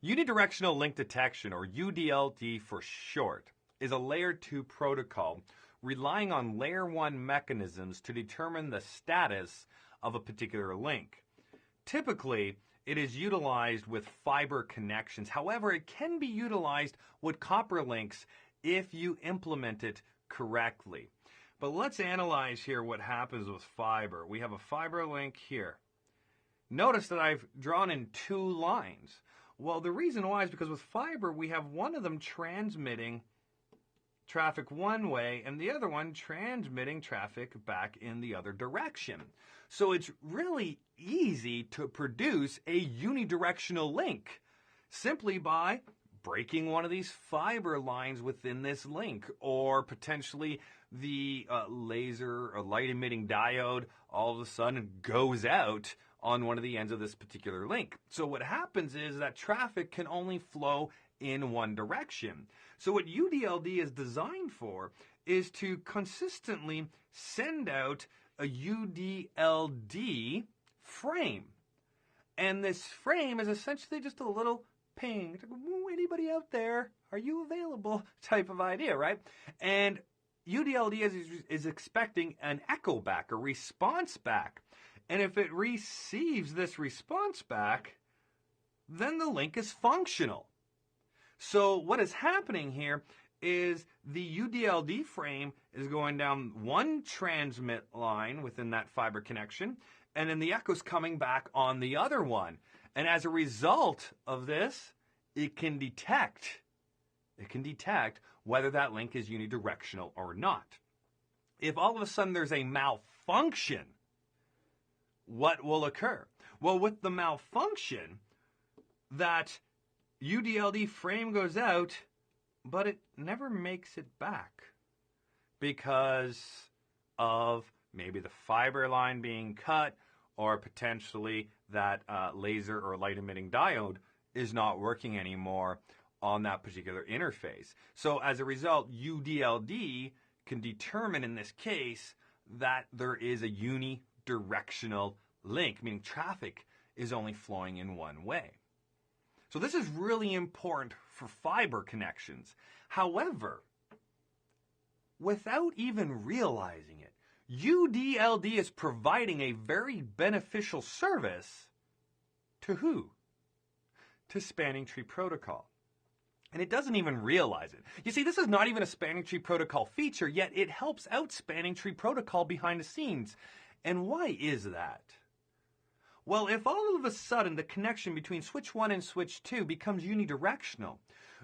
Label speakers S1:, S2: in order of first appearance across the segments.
S1: Unidirectional link detection, or UDLD for short, is a layer 2 protocol relying on layer 1 mechanisms to determine the status of a particular link. Typically, it is utilized with fiber connections. However, it can be utilized with copper links if you implement it correctly. But let's analyze here what happens with fiber. We have a fiber link here. Notice that I've drawn in 2 lines. Well, the reason why is because with fiber, we have one of them transmitting traffic one way and the other one transmitting traffic back in the other direction. So it's really easy to produce a unidirectional link simply by breaking one of these fiber lines within this link, or potentially the laser or light emitting diode all of a sudden goes out on one of the ends of this particular link. So what happens is that traffic can only flow in one direction. So what UDLD is designed for is to consistently send out a UDLD frame. And this frame is essentially just a little ping. It's like, anybody out there? Are you available? Type of idea, right? And UDLD is expecting an echo back, a response back. And if it receives this response back, then the link is functional. So what is happening here is the UDLD frame is going down one transmit line within that fiber connection, and then the echo's coming back on the other one. And as a result of this, it can detect whether that link is unidirectional or not. If all of a sudden there's a malfunction, what will occur? Well, with the malfunction, that UDLD frame goes out, but it never makes it back because of maybe the fiber line being cut, or potentially that laser or light emitting diode is not working anymore on that particular interface. So as a result, UDLD can determine in this case that there is a unidirectional link, meaning traffic is only flowing in one way. So this is really important for fiber connections. However, without even realizing it, UDLD is providing a very beneficial service to who? To Spanning Tree Protocol. And it doesn't even realize it. You see, this is not even a Spanning Tree Protocol feature, yet it helps out Spanning Tree Protocol behind the scenes. And why is that? Well, if all of a sudden the connection between switch 1 and switch 2 becomes unidirectional,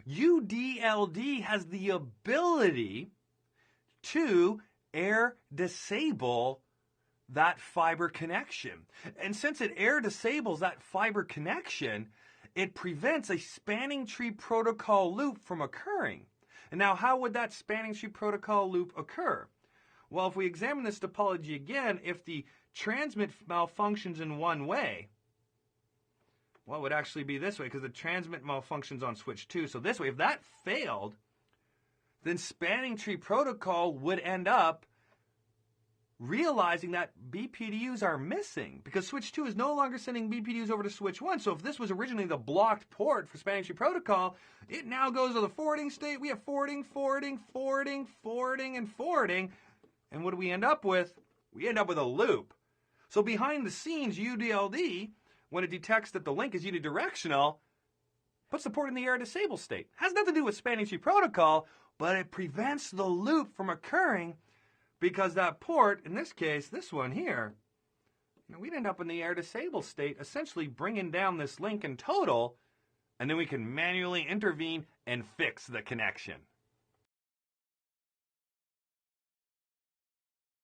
S1: UDLD has the ability to air disable that fiber connection. And since it air disables that fiber connection, it prevents a Spanning Tree Protocol loop from occurring. And now, how would that Spanning Tree Protocol loop occur? Well, if we examine this topology again, if the transmit malfunctions in one way, well, it would actually be this way, because the transmit malfunctions on switch 2. So this way, if that failed, then Spanning Tree Protocol would end up realizing that BPDUs are missing, because switch 2 is no longer sending BPDUs over to switch 1. So if this was originally the blocked port for Spanning Tree Protocol, it now goes to the forwarding state. We have forwarding, forwarding, forwarding, forwarding, and forwarding. And what do we end up with? We end up with a loop. So behind the scenes, UDLD, when it detects that the link is unidirectional, puts the port in the air disable state. Has nothing to do with Spanning Tree Protocol, but it prevents the loop from occurring, because that port, in this case, this one here, we'd end up in the air disable state, essentially bringing down this link in total, and then we can manually intervene and fix the connection.